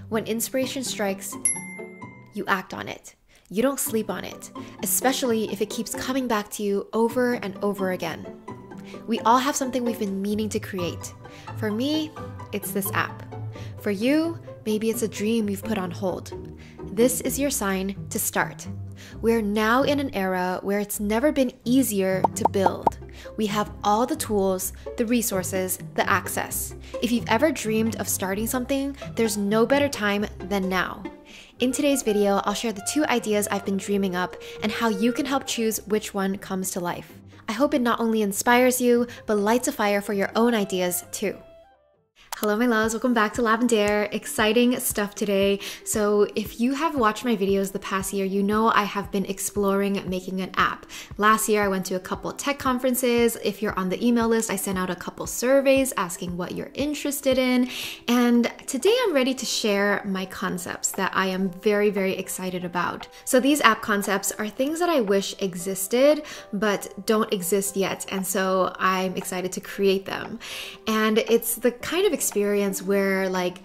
When inspiration strikes, you act on it. You don't sleep on it, especially if it keeps coming back to you over and over again. We all have something we've been meaning to create. For me, it's this app. For you, maybe it's a dream you've put on hold. This is your sign to start. We're now in an era where it's never been easier to build. We have all the tools, the resources, the access. If you've ever dreamed of starting something, there's no better time than now. In today's video, I'll share the 2 ideas I've been dreaming up and how you can help choose which one comes to life. I hope it not only inspires you, but lights a fire for your own ideas too. Hello my loves, welcome back to Lavendaire. Exciting stuff today. So if you have watched my videos the past year, you know I have been exploring making an app. Last year I went to a couple tech conferences. If you're on the email list, I sent out a couple surveys asking what you're interested in. And today I'm ready to share my concepts that I am very, very excited about. So these app concepts are things that I wish existed, but don't exist yet. And so I'm excited to create them. And it's the kind of experience where, like,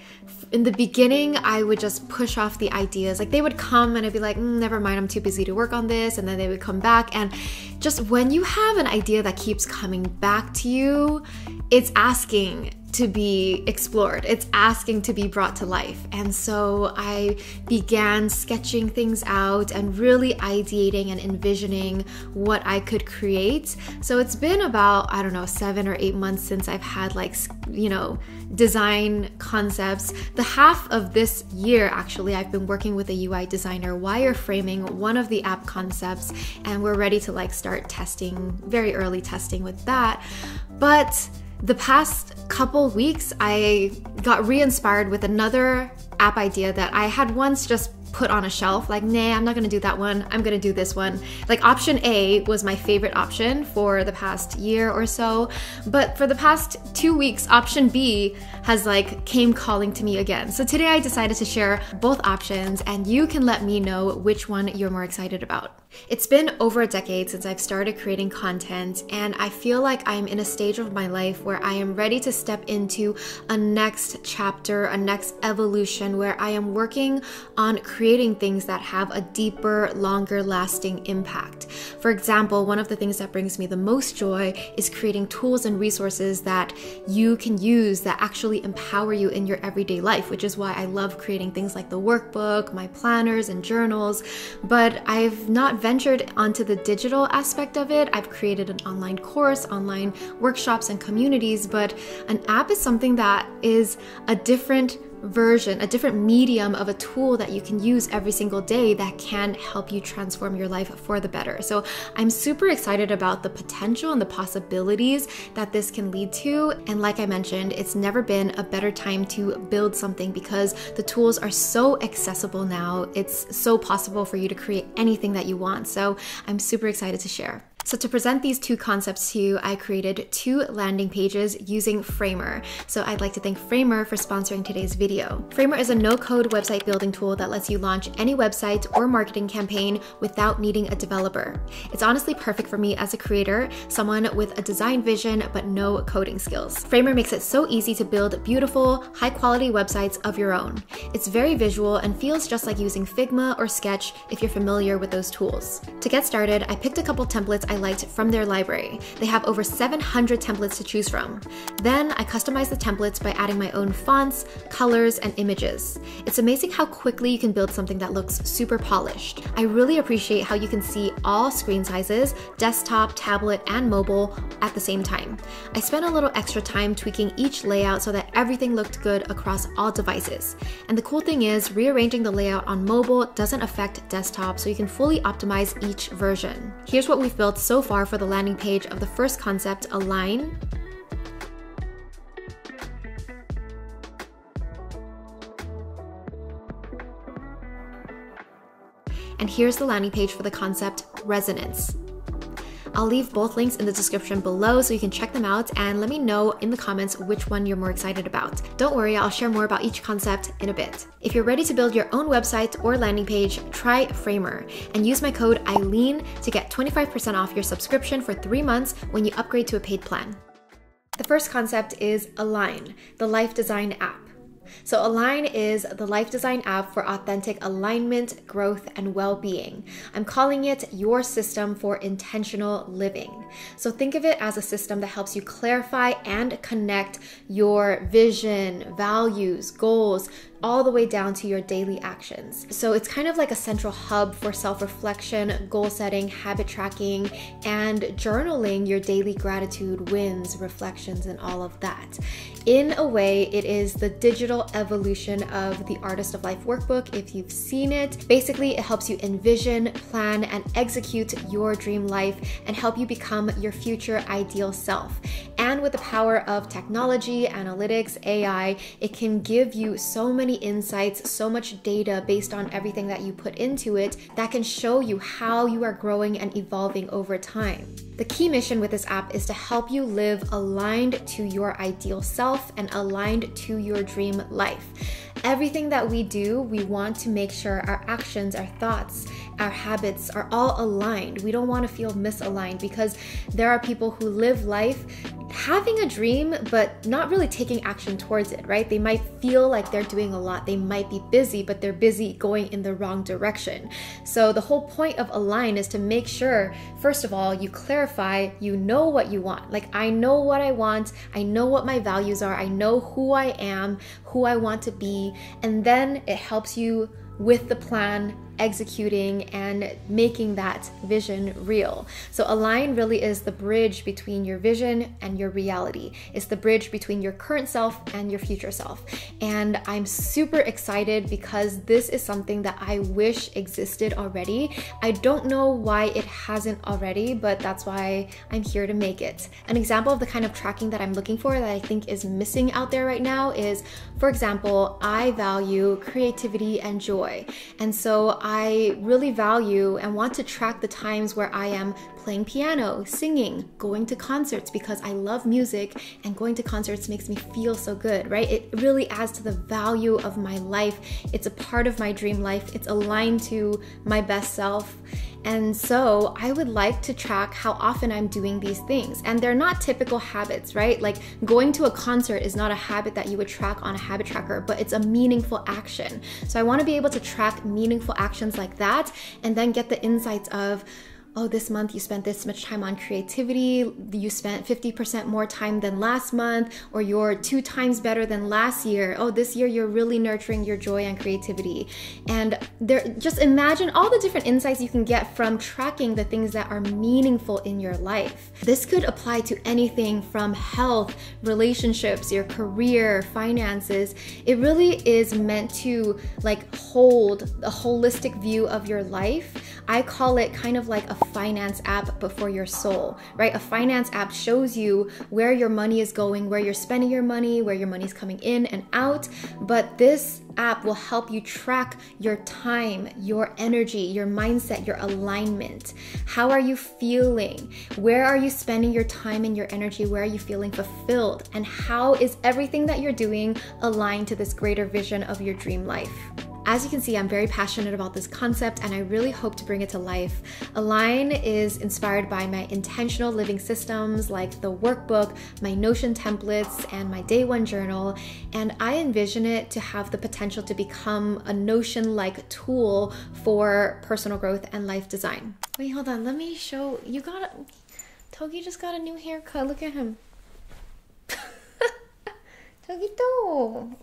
in the beginning I would just push off the ideas. Like, they would come and I'd be like, never mind, I'm too busy to work on this, and then they would come back. And just when you have an idea that keeps coming back to you, it's asking to be explored. It's asking to be brought to life. And so I began sketching things out and really ideating and envisioning what I could create. So it's been about, I don't know, 7 or 8 months since I've had, like, design concepts. The half of this year, actually, I've been working with a UI designer, wireframing one of the app concepts, and we're ready to start testing, very early testing with that. But the past couple weeks, I got re-inspired with another app idea that I had once just put on a shelf. Like, nah, I'm not gonna do that one. I'm gonna do this one. Like, option A was my favorite option for the past year or so. But for the past 2 weeks, option B has came calling to me again. So today I decided to share both options, and you can let me know which one you're more excited about. It's been over a decade since I've started creating content, and I feel like I'm in a stage of my life where I am ready to step into a next chapter, a next evolution, where I am working on creating things that have a deeper, longer lasting impact. For example, one of the things that brings me the most joy is creating tools and resources that you can use that actually empower you in your everyday life, which is why I love creating things like the workbook, my planners and journals. But I've not ventured onto the digital aspect of it. I've created an online course, online workshops and communities, but an app is something that is a different version, a different medium of a tool that you can use every single day that can help you transform your life for the better. So I'm super excited about the potential and the possibilities that this can lead to. And like I mentioned, it's never been a better time to build something because the tools are so accessible now. It's so possible for you to create anything that you want. So I'm super excited to share. So to present these 2 concepts to you, I created 2 landing pages using Framer. So I'd like to thank Framer for sponsoring today's video. Framer is a no-code website building tool that lets you launch any website or marketing campaign without needing a developer. It's honestly perfect for me as a creator, someone with a design vision but no coding skills. Framer makes it so easy to build beautiful, high-quality websites of your own. It's very visual and feels just like using Figma or Sketch if you're familiar with those tools. To get started, I picked a couple templates I liked from their library. They have over 700 templates to choose from. Then I customized the templates by adding my own fonts, colors, and images. It's amazing how quickly you can build something that looks super polished. I really appreciate how you can see all screen sizes, desktop, tablet, and mobile at the same time. I spent a little extra time tweaking each layout so that everything looked good across all devices. And the cool thing is, rearranging the layout on mobile doesn't affect desktop, so you can fully optimize each version. Here's what we've built so far for the landing page of the first concept, Aileen. And here's the landing page for the concept, Resonance. I'll leave both links in the description below so you can check them out and let me know in the comments which one you're more excited about. Don't worry, I'll share more about each concept in a bit. If you're ready to build your own website or landing page, try Framer and use my code Aileen to get 25% off your subscription for 3 months when you upgrade to a paid plan. The first concept is Align, the life design app. So Align is the life design app for authentic alignment, growth, and well-being. I'm calling it your system for intentional living. So think of it as a system that helps you clarify and connect your vision, values, goals, all the way down to your daily actions. So it's kind of like a central hub for self-reflection, goal setting, habit tracking, and journaling your daily gratitude, wins, reflections, and all of that. In a way, it is the digital evolution of the Artist of Life workbook, if you've seen it. Basically, it helps you envision, plan, and execute your dream life and help you become your future ideal self. And with the power of technology, analytics, AI, it can give you so many insights, so much data based on everything that you put into it that can show you how you are growing and evolving over time. The key mission with this app is to help you live aligned to your ideal self and aligned to your dream life. Everything that we do, we want to make sure our actions, our thoughts, our habits are all aligned. We don't want to feel misaligned because there are people who live life having a dream, but not really taking action towards it, right? They might feel like they're doing a lot. They might be busy, but they're busy going in the wrong direction. So the whole point of Align is to make sure, first of all, you clarify, you know what you want. Like, I know what I want. I know what my values are. I know who I am, who I want to be. And then it helps you with the plan, executing and making that vision real. So Align really is the bridge between your vision and your reality. It's the bridge between your current self and your future self. And I'm super excited because this is something that I wish existed already. I don't know why it hasn't already, but that's why I'm here to make it. An example of the kind of tracking that I'm looking for that I think is missing out there right now is, for example, I value creativity and joy. And so I really value and want to track the times where I am playing piano, singing, going to concerts because I love music and going to concerts makes me feel so good, right? It really adds to the value of my life. It's a part of my dream life. It's aligned to my best self. And so I would like to track how often I'm doing these things. And they're not typical habits, right? Like going to a concert is not a habit that you would track on a habit tracker, but it's a meaningful action. So I want to be able to track meaningful actions like that and then get the insights of, oh, this month you spent this much time on creativity, you spent 50% more time than last month, or you're 2 times better than last year. Oh, this year you're really nurturing your joy and creativity. And just imagine all the different insights you can get from tracking the things that are meaningful in your life. This could apply to anything from health, relationships, your career, finances. It really is meant to like hold a holistic view of your life. I call it kind of like a finance app, but for your soul, right? A finance app shows you where your money is going, where you're spending your money, where your money's coming in and out. But this app will help you track your time, your energy, your mindset, your alignment. How are you feeling? Where are you spending your time and your energy? Where are you feeling fulfilled? And how is everything that you're doing aligned to this greater vision of your dream life? As you can see, I'm very passionate about this concept and I really hope to bring it to life. Align is inspired by my intentional living systems like the workbook, my Notion templates, and my day one journal. And I envision it to have the potential to become a Notion-like tool for personal growth and life design. Wait, hold on. Let me show. Togi just got a new haircut. Look at him. Togito.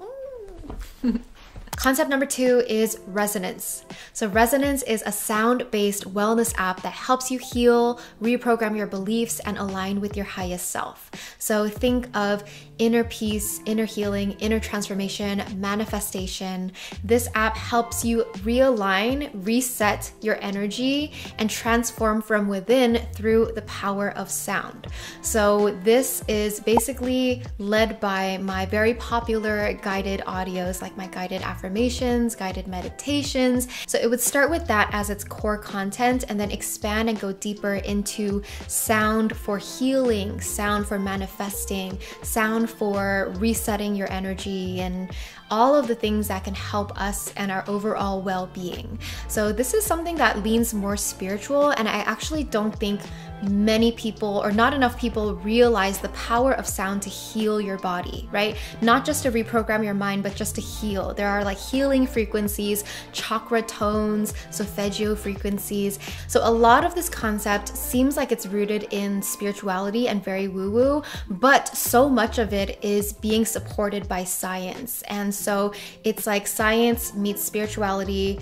Concept number 2 is resonance. So resonance is a sound-based wellness app that helps you heal, reprogram your beliefs, and align with your highest self. So think of inner peace, inner healing, inner transformation, manifestation. This app helps you realign, reset your energy, and transform from within through the power of sound. So this is basically led by my very popular guided audios, like my guided affirmations, guided meditations. So it would start with that as its core content and then expand and go deeper into sound for healing, sound for manifesting, sound for resetting your energy, and all of the things that can help us and our overall well-being. So this is something that leans more spiritual, and I actually don't think many people, or not enough people, realize the power of sound to heal your body, right? Not just to reprogram your mind, but just to heal. There are like healing frequencies, chakra tones, solfeggio frequencies. So a lot of this concept seems like it's rooted in spirituality and very woo-woo, but so much of it is being supported by science. And so it's like science meets spirituality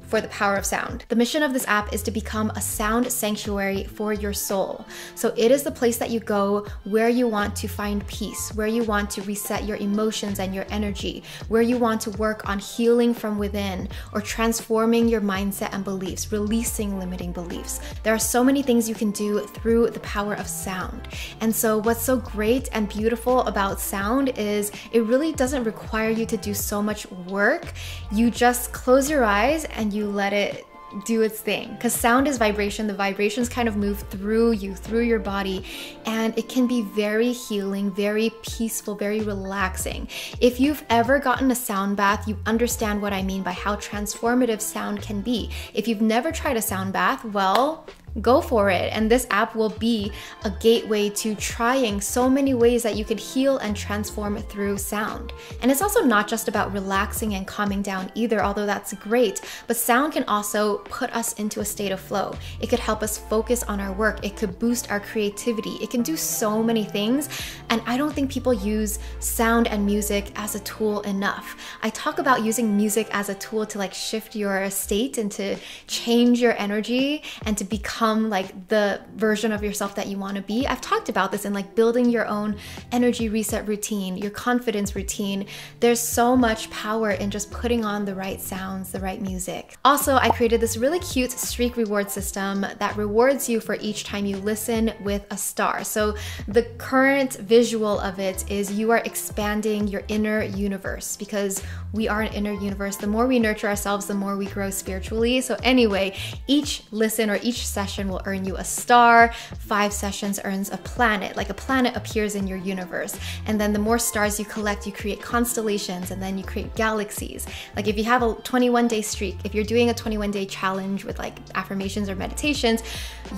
for the power of sound. The mission of this app is to become a sound sanctuary for your soul. So it is the place that you go where you want to find peace, where you want to reset your emotions and your energy, where you want to work on healing from within or transforming your mindset and beliefs, releasing limiting beliefs. There are so many things you can do through the power of sound. And so what's so great and beautiful about sound is it really doesn't require you to do so much work. You just close your eyes and you let it do its thing, because sound is vibration. The vibrations kind of move through you, through your body, and it can be very healing, very peaceful, very relaxing. If you've ever gotten a sound bath, you understand what I mean by how transformative sound can be. If you've never tried a sound bath, well, go for it. And this app will be a gateway to trying so many ways that you could heal and transform through sound. And it's also not just about relaxing and calming down either, although that's great, but sound can also put us into a state of flow. It could help us focus on our work. It could boost our creativity. It can do so many things. And I don't think people use sound and music as a tool enough. I talk about using music as a tool to like shift your state and to change your energy and to become like the version of yourself that you want to be. I've talked about this in like building your own energy reset routine, your confidence routine. There's so much power in just putting on the right sounds, the right music. Also, I created this really cute streak reward system that rewards you for each time you listen with a star. So the current visual of it is you are expanding your inner universe, because we are an inner universe. The more we nurture ourselves, the more we grow spiritually. So anyway, each listen or each session will earn you a star. 5 sessions earns a planet. Like a planet appears in your universe. And then the more stars you collect, you create constellations, and then you create galaxies. Like if you have a 21-day streak, if you're doing a 21-day challenge with like affirmations or meditations,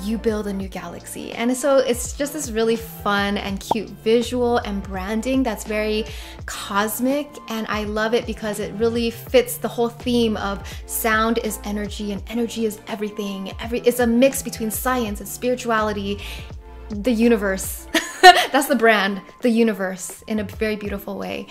you build a new galaxy. And so it's just this really fun and cute visual and branding that's very cosmic. And I love it because it really fits the whole theme of sound is energy and energy is everything. It's a mix between science and spirituality, the universe. That's the brand, the universe, in a very beautiful way.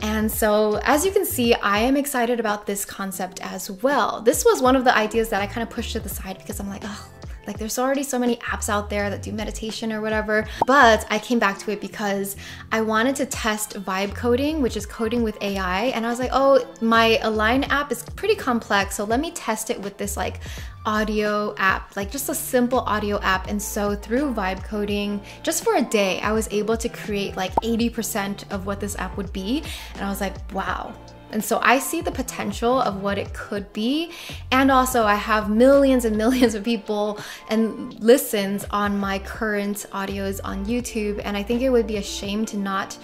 And so as you can see, I am excited about this concept as well. This was one of the ideas that I kind of pushed to the side because I'm like, oh, like there's already so many apps out there that do meditation or whatever, but I came back to it because I wanted to test vibe coding, which is coding with AI. And I was like, oh, my Align app is pretty complex, so let me test it with this like audio app, like just a simple audio app. And so through vibe coding, just for a day, I was able to create like 80% of what this app would be. And I was like, wow. And so I see the potential of what it could be. And also I have millions and millions of people and listens on my current audios on YouTube. And I think it would be a shame to not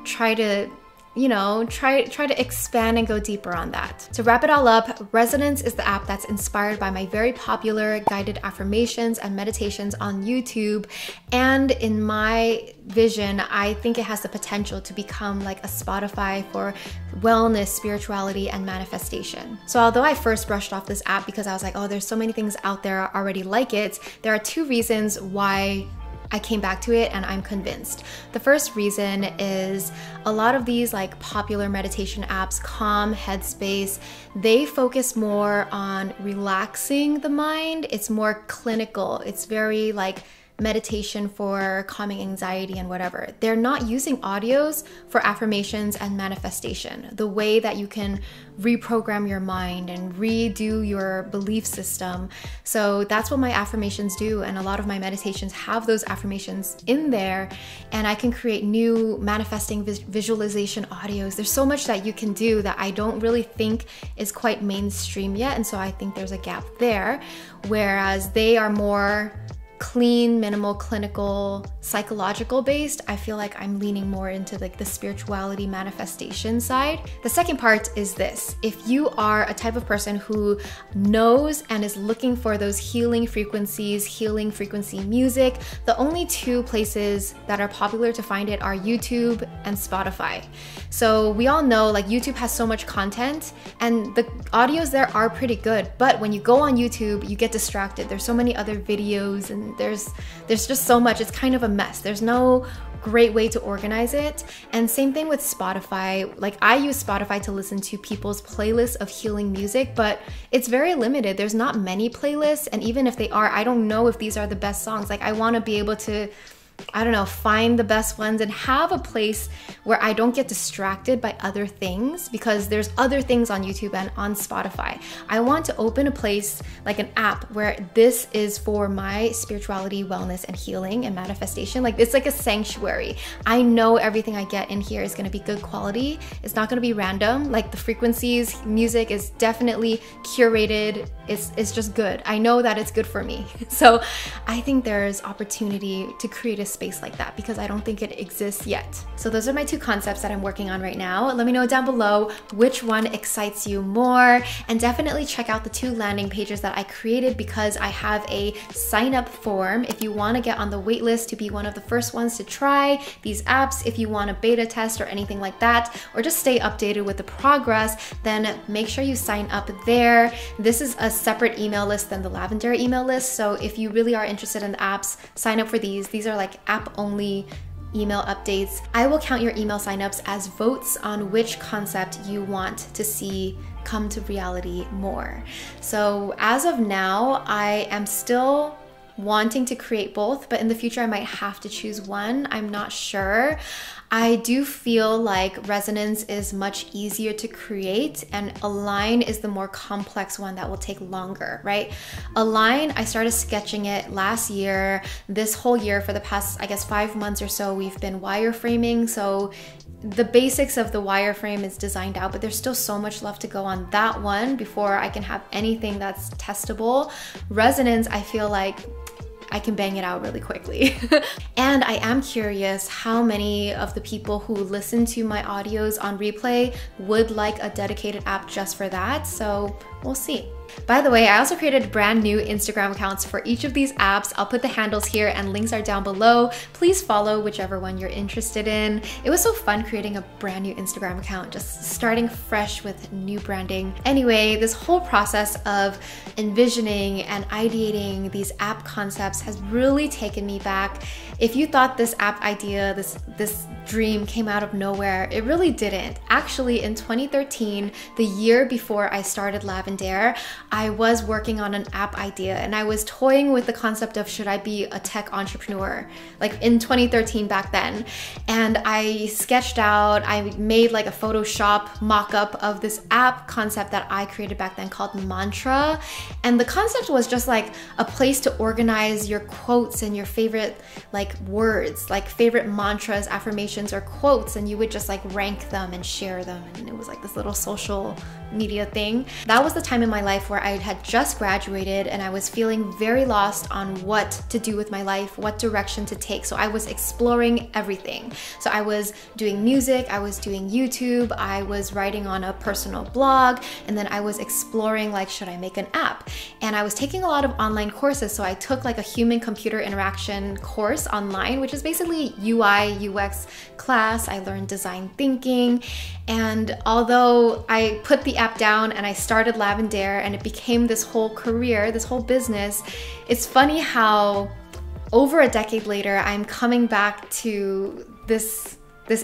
try to, you know, try to expand and go deeper on that. To wrap it all up, Resonance is the app that's inspired by my very popular guided affirmations and meditations on YouTube. And in my vision, I think it has the potential to become like a Spotify for wellness, spirituality, and manifestation. So although I first brushed off this app because I was like, oh, there's so many things out there already like it, there are 2 reasons why I came back to it and I'm convinced. The first reason is a lot of these like popular meditation apps, Calm, Headspace, they focus more on relaxing the mind. It's more clinical. It's very like meditation for calming anxiety and whatever. They're not using audios for affirmations and manifestation, the way that you can reprogram your mind and redo your belief system. So that's what my affirmations do, and a lot of my meditations have those affirmations in there, and I can create new manifesting visualization audios. There's so much that you can do that I don't really think is quite mainstream yet, and so I think there's a gap there, whereas they are more clean, minimal, clinical, psychological based, I feel like I'm leaning more into like the spirituality manifestation side. The second part is this: if you are a type of person who knows and is looking for those healing frequencies, healing frequency music, the only two places that are popular to find it are YouTube and Spotify. So we all know like YouTube has so much content and the audios there are pretty good, but when you go on YouTube, you get distracted. There's so many other videos and there's just so much. It's kind of a mess. There's no great way to organize it. And same thing with Spotify. Like I use Spotify to listen to people's playlists of healing music, but it's very limited. There's not many playlists, and even if they are, I don't know if these are the best songs. Like I want to be able to, I don't know, find the best ones and have a place where I don't get distracted by other things, because there's other things on YouTube and on Spotify. I want to open a place like an app where this is for my spirituality, wellness, and healing and manifestation. Like it's like a sanctuary. I know everything I get in here is going to be good quality. It's not going to be random. Like the frequencies, music is definitely curated. It's just good. I know that it's good for me. So I think there's opportunity to create a space like that, because I don't think it exists yet. So those are my two concepts that I'm working on right now. Let me know down below which one excites you more, and definitely check out the two landing pages that I created, because I have a sign up form if you want to get on the wait list to be one of the first ones to try these apps. If you want a beta test or anything like that, or just stay updated with the progress, then make sure you sign up there. This is a separate email list than the Lavendaire email list, so if you really are interested in the apps, sign up for these. These are like app only email updates. I will count your email signups as votes on which concept you want to see come to reality more. So as of now, I am still wanting to create both, but in the future I might have to choose one. I'm not sure. I do feel like Resonance is much easier to create, and Align is the more complex one that will take longer, right? Align, I started sketching it last year. This whole year, for the past, I guess, 5 months or so, we've been wireframing. So the basics of the wireframe is designed out, but there's still so much left to go on that one before I can have anything that's testable. Resonance, I feel like I can bang it out really quickly. And I am curious how many of the people who listen to my audios on replay would like a dedicated app just for that. So we'll see. By the way, I also created brand new Instagram accounts for each of these apps. I'll put the handles here and links are down below. Please follow whichever one you're interested in. It was so fun creating a brand new Instagram account, just starting fresh with new branding. Anyway, this whole process of envisioning and ideating these app concepts has really taken me back. If you thought this app idea, this dream came out of nowhere, it really didn't. Actually, in 2013, the year before I started Lavendaire, I was working on an app idea and I was toying with the concept of should I be a tech entrepreneur, like in 2013 back then. And I sketched out, I made like a Photoshop mock-up of this app concept that I created back then called Mantra. And the concept was just like a place to organize your quotes and your favorite like words, like favorite mantras, affirmations, or quotes, and you would just like rank them and share them. And it was like this little social media thing. That was the time in my life where I had just graduated and I was feeling very lost on what to do with my life, what direction to take. So I was exploring everything. So I was doing music, I was doing YouTube, I was writing on a personal blog, and then I was exploring like, should I make an app? And I was taking a lot of online courses. So I took like a human computer interaction course online, which is basically UI, UX class. I learned design thinking. And although I put the app down and I started Lavendaire and it became this whole career, this whole business, it's funny how over a decade later, I'm coming back to this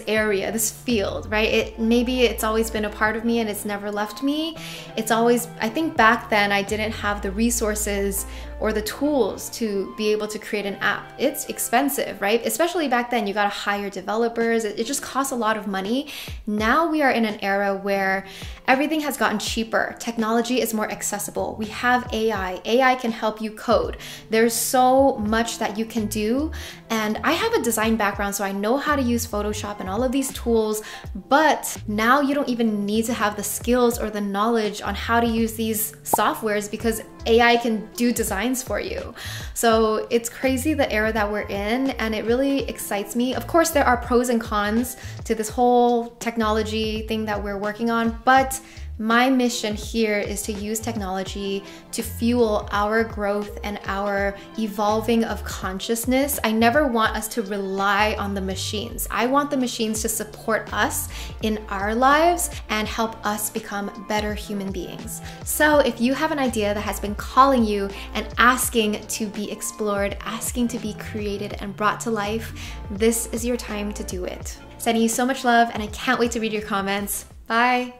area, this field, right? Maybe it's always been a part of me and it's never left me. It's always, I think back then I didn't have the resources or the tools to be able to create an app. It's expensive, right? Especially back then, you gotta hire developers. It just costs a lot of money. Now we are in an era where everything has gotten cheaper. Technology is more accessible. We have AI. AI can help you code. There's so much that you can do. And I have a design background, so I know how to use Photoshop and all of these tools, but now you don't even need to have the skills or the knowledge on how to use these softwares because AI can do designs for you. So it's crazy the era that we're in, and it really excites me. Of course, there are pros and cons to this whole technology thing that we're working on, but my mission here is to use technology to fuel our growth and our evolving of consciousness. I never want us to rely on the machines. I want the machines to support us in our lives and help us become better human beings. So if you have an idea that has been calling you and asking to be explored, asking to be created and brought to life, this is your time to do it. Sending you so much love, and I can't wait to read your comments. Bye.